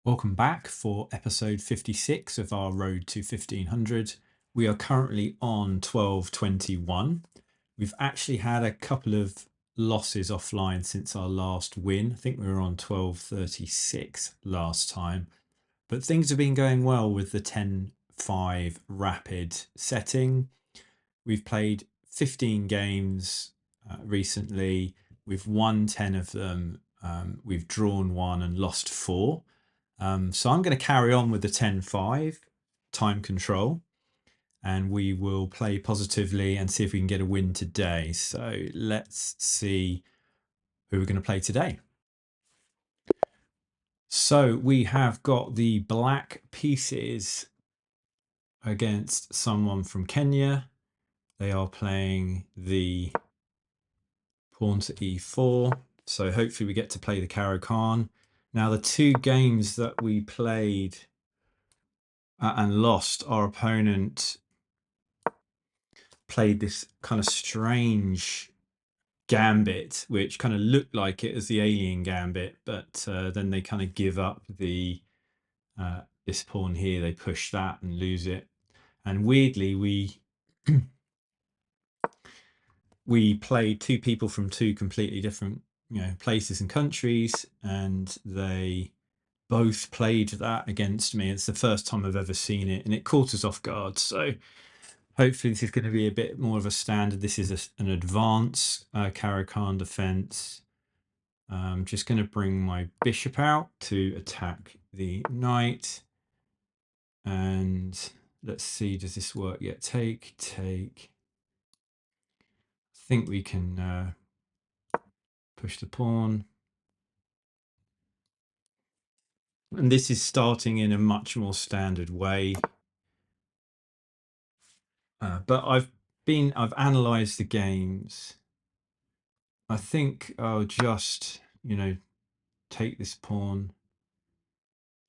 Welcome back for episode 56 of our Road to 1500. We are currently on 1221. We've actually had a couple of losses offline since our last win. I think we were on 1236 last time, but things have been going well with the 10-5 rapid setting. We've played 15 games recently. We've won 10 of them. We've drawn 1 and lost 4. So I'm going to carry on with the 10-5 time control, and we will play positively and see if we can get a win today. So let's see who we're going to play today. So we have got the black pieces against someone from Kenya. They are playing the pawn to e4. So hopefully we get to play the Caro Kann. Now the 2 games that we played and lost, our opponent played this kind of strange gambit, which kind of looked like it as the alien gambit, but then they kind of give up the this pawn here. They push that and lose it. And weirdly, we played 2 people from 2 completely different places and countries, and they both played that against me. It's the first time I've ever seen it, and it caught us off guard. So hopefully this is going to be a bit more of a standard. This is an advanced Caro Kann defense. I'm just going to bring my bishop out to attack the knight. And let's see, does this work yet? Take. I think we can push the pawn. And this is starting in a much more standard way. But I've analysed the games. I think I'll just, take this pawn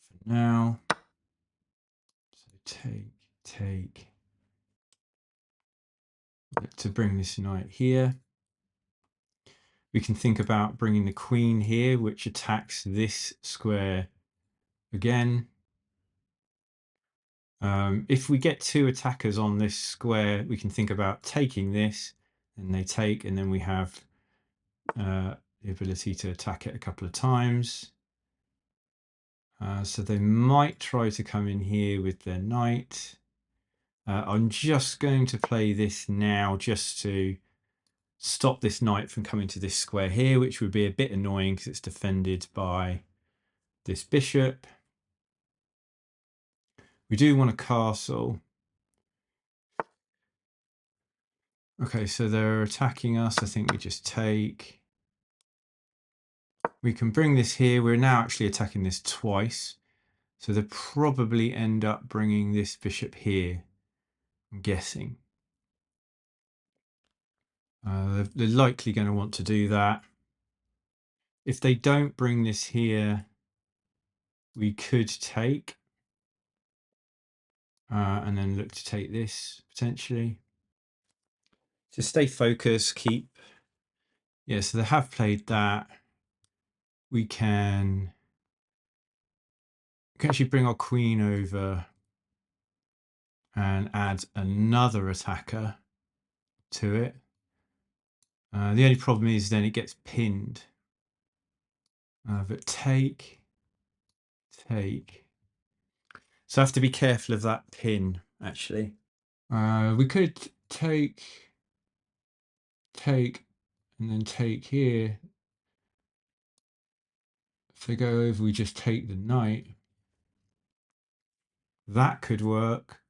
for now. So take. To bring this knight here. We can think about bringing the queen here, which attacks this square again. If we get 2 attackers on this square, we can think about taking this, and they take, and then we have the ability to attack it a couple of times. So they might try to come in here with their knight. I'm just going to play this now just to stop this knight from coming to this square here, which would be a bit annoying because it's defended by this bishop. We do want a castle. Okay, so they're attacking us. I think we just take. We can bring this here. We're now actually attacking this twice. So they'll probably end up bringing this bishop here, I'm guessing. They're likely going to want to do that. If they don't bring this here, we could take. And then look to take this, potentially. Just stay focused, keep. Yeah, so they have played that. We can actually bring our queen over and add another attacker to it. The only problem is then it gets pinned. But take. So I have to be careful of that pin, actually. We could take, and then take here. If they go over, we just take the knight. That could work.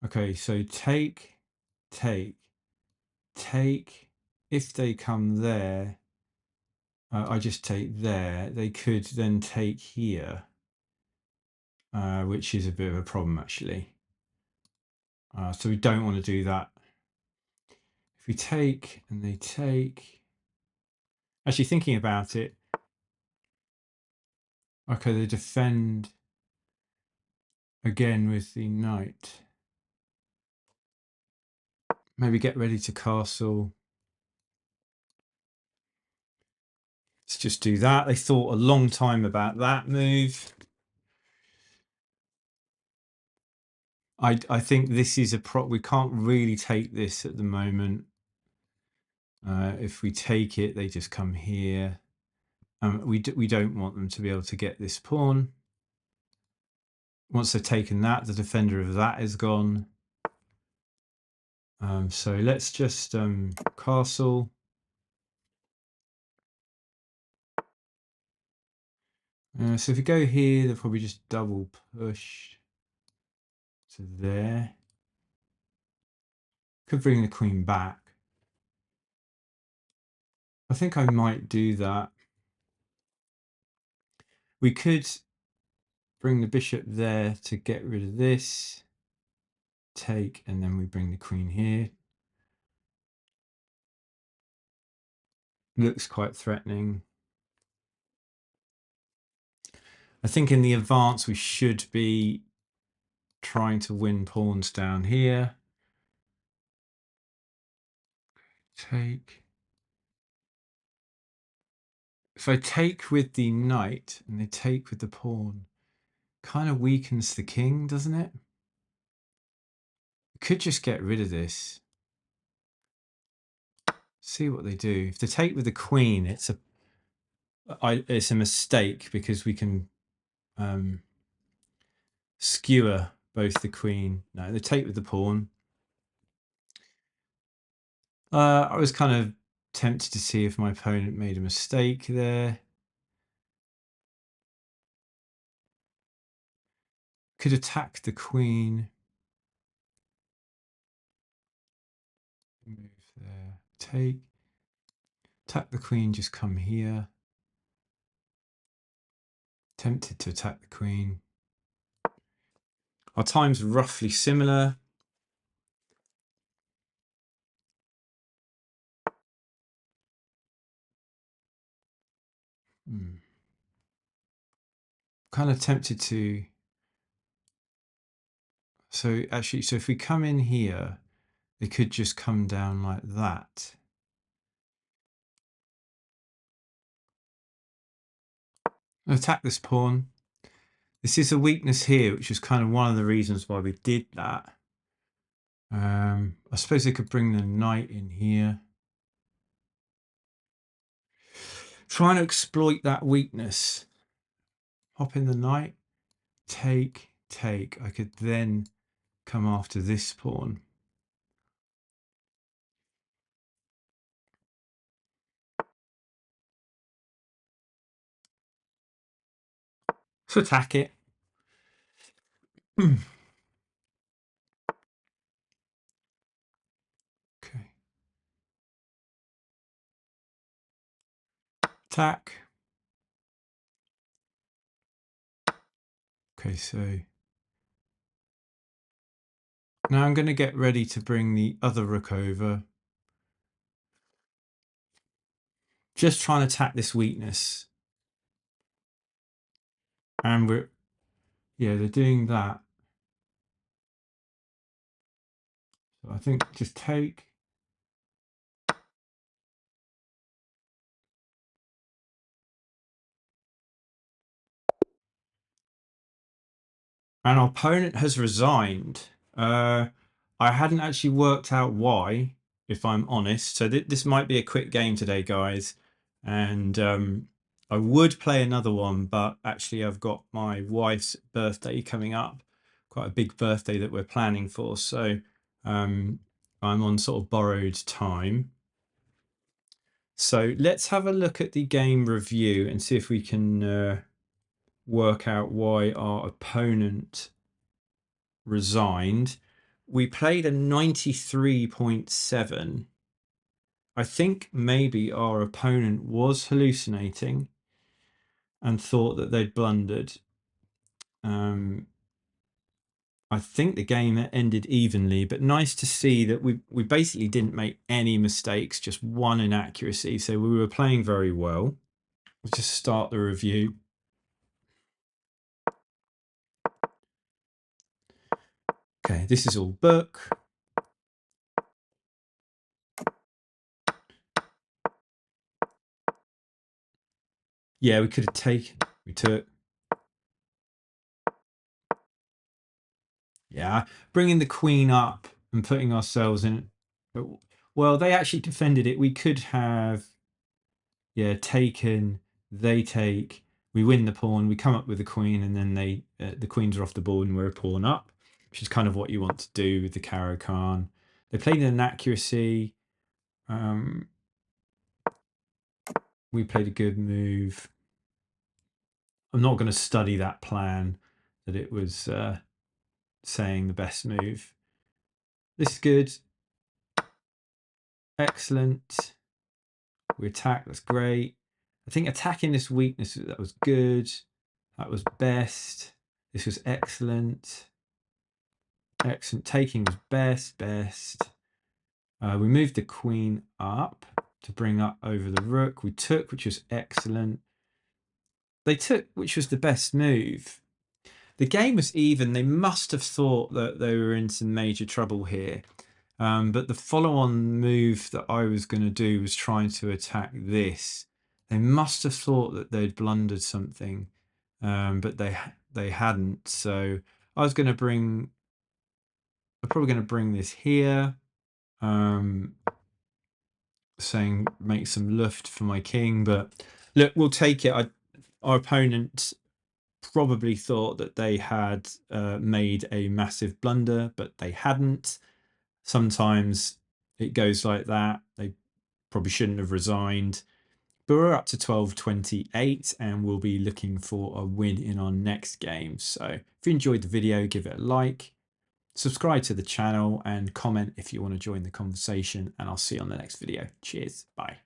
Okay, so take. If they come there, I just take there. They could then take here, which is a bit of a problem, actually. So we don't want to do that. If we take and they take. Actually, thinking about it. Okay, they defend again with the knight. Maybe get ready to castle. Let's just do that. They thought a long time about that move. I think this is we can't really take this at the moment. If we take it, they just come here. We don't want them to be able to get this pawn. Once they've taken that, the defender of that is gone. So let's just castle. So if we go here, they'll probably just double push to there. Could bring the queen back. I think I might do that. We could bring the bishop there to get rid of this. Take, and then we bring the queen here. Looks quite threatening. I think in the advance we should be trying to win pawns down here. Take. If I take with the knight and they take with the pawn, kind of weakens the king, doesn't it? Could just get rid of this. See what they do. If they take with the queen, it's a mistake because we can skewer both the queen. No, they take with the pawn. I was kind of tempted to see if my opponent made a mistake there. Could attack the queen. Move there. Take. Attack the queen, just come here. Tempted to attack the queen. Our time's roughly similar. Kind of tempted to. So actually, so if we come in here, they could just come down like that. Attack this pawn. This is a weakness here, which is kind of one of the reasons why we did that. I suppose they could bring the knight in here. Trying to exploit that weakness. Hop in the knight. Take, take. I could then come after this pawn. So attack it. Okay. Attack. Okay, so now I'm going to get ready to bring the other rook over. Just trying to attack this weakness. And they're doing that. So I think just take. And our opponent has resigned. I hadn't actually worked out why, if I'm honest. So this might be a quick game today, guys. And I would play another one, but actually I've got my wife's birthday coming up. Quite a big birthday that we're planning for. So I'm on sort of borrowed time. So let's have a look at the game review and see if we can work out why our opponent resigned. We played a 93.7. I think maybe our opponent was hallucinating and thought that they'd blundered. I think the game ended evenly, but nice to see that we basically didn't make any mistakes, just one inaccuracy. So we were playing very well. We'll just start the review. Okay, this is all book. Yeah, we could have taken, we took. Yeah, bringing the queen up and putting ourselves in. Well, they actually defended it. We could have, yeah, taken. They take. We win the pawn. We come up with the queen, and then the queens are off the board, and we're a pawn up, which is kind of what you want to do with the Caro Kann. They played an inaccuracy. We played a good move. I'm not going to study that plan that it was saying the best move. This is good. Excellent. We attack. That's great. I think attacking this weakness, that was good. That was best. This was excellent. Excellent. Taking was best. We moved the queen up to bring up over the rook. We took, which was excellent. They took, which was the best move. The game was even. They must have thought that they were in some major trouble here. But the follow-on move that I was going to do was trying to attack this. They must have thought that they'd blundered something, but they hadn't. So I'm probably going to bring this here, saying make some luft for my king. But look, we'll take it. Our opponent probably thought that they had made a massive blunder, but they hadn't. Sometimes it goes like that. They probably shouldn't have resigned. But we're up to 1228 and we'll be looking for a win in our next game. So if you enjoyed the video, give it a like, subscribe to the channel and comment if you want to join the conversation, and I'll see you on the next video. Cheers. Bye.